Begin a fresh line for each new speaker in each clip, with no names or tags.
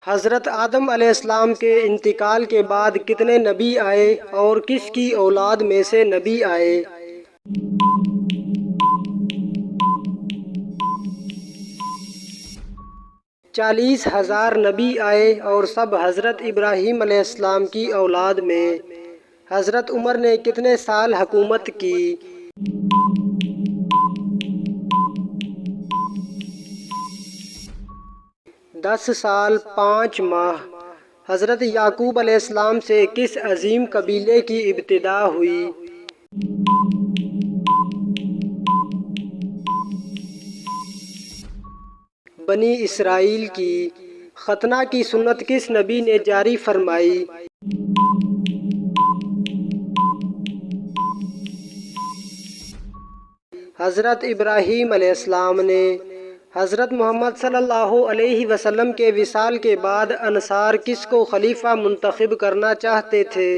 حضرت آدم علیہ السلام کے انتقال کے بعد کتنے نبی آئے اور کس کی اولاد میں سے نبی آئے؟ 40,000 نبی آئے اور سب حضرت ابراہیم علیہ السلام کی اولاد میں۔ حضرت عمر نے کتنے سال حکومت کی؟ 10 سال 5 ماہ۔ حضرت یعقوب علیہ السلام سے کس عظیم قبیلے کی ابتدا ہوئی؟ بنی اسرائیل کی۔ ختنہ کی سنت کس نبی نے جاری فرمائی؟ حضرت ابراہیم علیہ السلام نے۔ حضرت محمد صلی اللہ علیہ وسلم کے وصال کے بعد انصار کس کو خلیفہ منتخب کرنا چاہتے تھے؟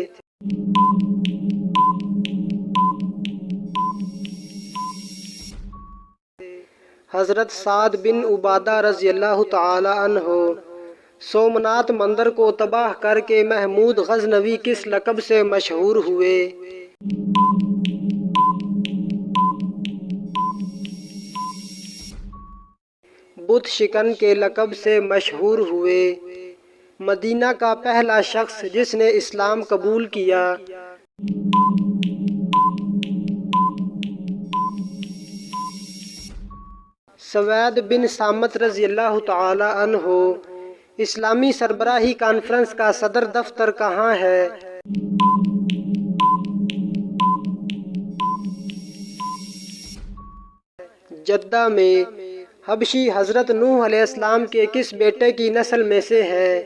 حضرت سعد بن عبادہ رضی اللہ تعالی عنہ۔ سومنات مندر کو تباہ کر کے محمود غزنوی کس لقب سے مشہور ہوئے؟ بت شکن کے لقب سے مشہور ہوئے۔ مدینہ کا پہلا شخص جس نے اسلام قبول کیا؟ سوید بن صامت رضی اللہ تعالی عنہ۔ اسلامی سربراہی کانفرنس کا صدر دفتر کہاں ہے؟ جدہ میں۔ حبشی حضرت نوح علیہ السلام کے کس بیٹے کی نسل میں سے ہے؟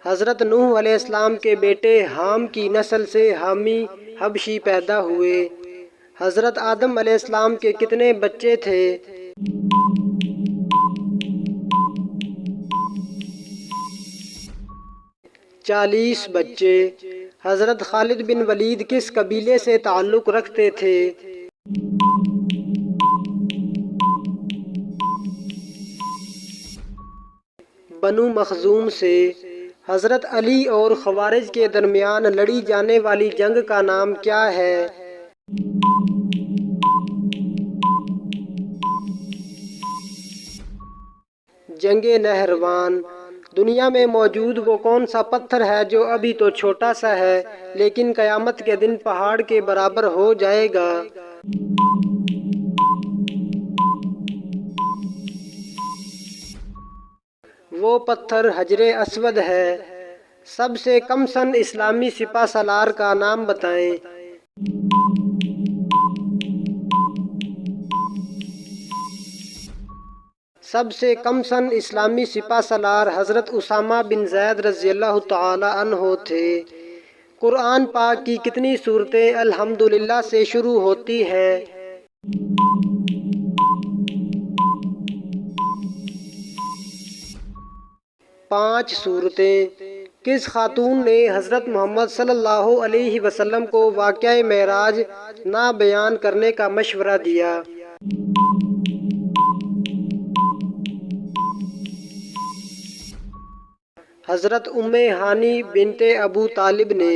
حضرت نوح علیہ السلام کے بیٹے حام کی نسل سے حامی حبشی پیدا ہوئے۔ حضرت آدم علیہ السلام کے کتنے بچے تھے؟ 40 بچے۔ حضرت خالد بن ولید کس قبیلے سے تعلق رکھتے تھے؟ بنو مخزوم سے۔ حضرت علی اور خوارج کے درمیان لڑی جانے والی جنگ کا نام کیا ہے؟ جنگ نہروان۔ دنیا میں موجود وہ کون سا پتھر ہے جو ابھی تو چھوٹا سا ہے لیکن قیامت کے دن پہاڑ کے برابر ہو جائے گا؟ وہ پتھر حجر اسود ہے۔ سب سے کم سن اسلامی سپہ سالار کا نام بتائیں۔ سب سے کم سن اسلامی سپہ سالار حضرت اسامہ بن زید رضی اللہ تعالی عنہ تھے۔ قرآن پاک کی کتنی سورتیں الحمدللہ سے شروع ہوتی ہیں؟ 5 سورتیں۔ کس خاتون نے حضرت محمد صلی اللہ علیہ وسلم کو واقعہ معراج نہ بیان کرنے کا مشورہ دیا؟ حضرت ام ہانی بنت ابو طالب نے۔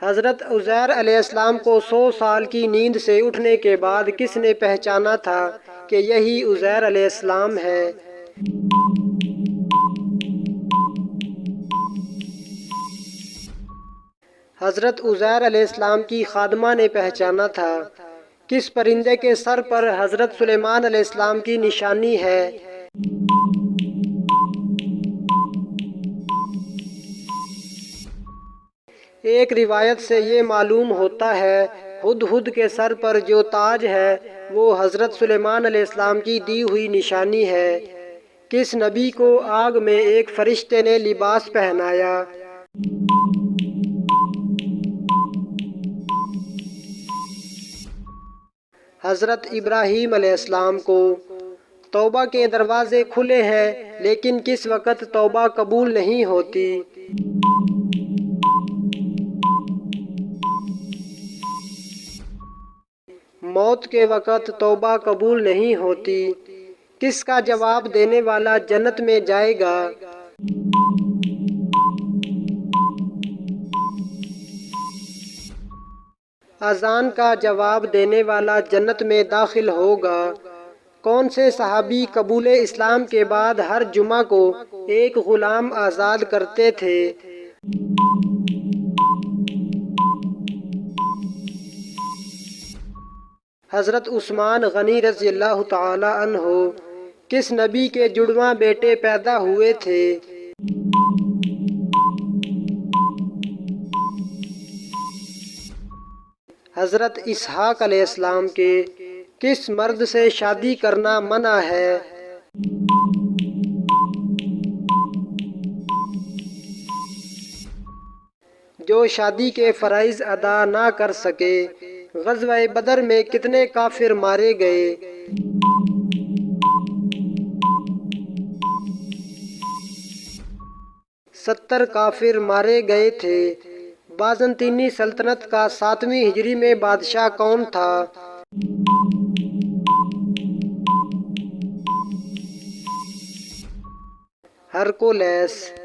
حضرت عزیر علیہ السلام کو 100 سال کی نیند سے اٹھنے کے بعد کس نے پہچانا تھا کہ یہی عزیر علیہ السلام ہے؟ حضرت عزیر علیہ السلام کی خادمہ نے پہچانا تھا۔ کس پرندے کے سر پر حضرت سلیمان علیہ السلام کی نشانی ہے؟ ایک روایت سے یہ معلوم ہوتا ہے ہدہد کے سر پر جو تاج ہے وہ حضرت سلیمان علیہ السلام کی دی ہوئی نشانی ہے۔ کس نبی کو آگ میں ایک فرشتے نے لباس پہنایا؟ حضرت ابراہیم علیہ السلام کو۔ توبہ کے دروازے کھلے ہیں لیکن کس وقت توبہ قبول نہیں ہوتی؟ موت کے وقت توبہ قبول نہیں ہوتی، کس کا جواب دینے والا جنت میں جائے گا؟ اذان کا جواب دینے والا جنت میں داخل ہوگا۔ کون سے صحابی قبول اسلام کے بعد ہر جمعہ کو ایک غلام آزاد کرتے تھے؟ حضرت عثمان غنی رضی اللہ تعالی عنہ۔ کس نبی کے جڑواں بیٹے پیدا ہوئے تھے؟ حضرت اسحاق علیہ السلام کے۔ کس مرد سے شادی کرنا منع ہے؟ جو شادی کے فرائض ادا نہ کر سکے۔ غزوہ بدر میں کتنے کافر مارے گئے؟ 70 کافر مارے گئے تھے۔ بازنطینی سلطنت کا 7ویں ہجری میں بادشاہ کون تھا؟ ہرقلیس۔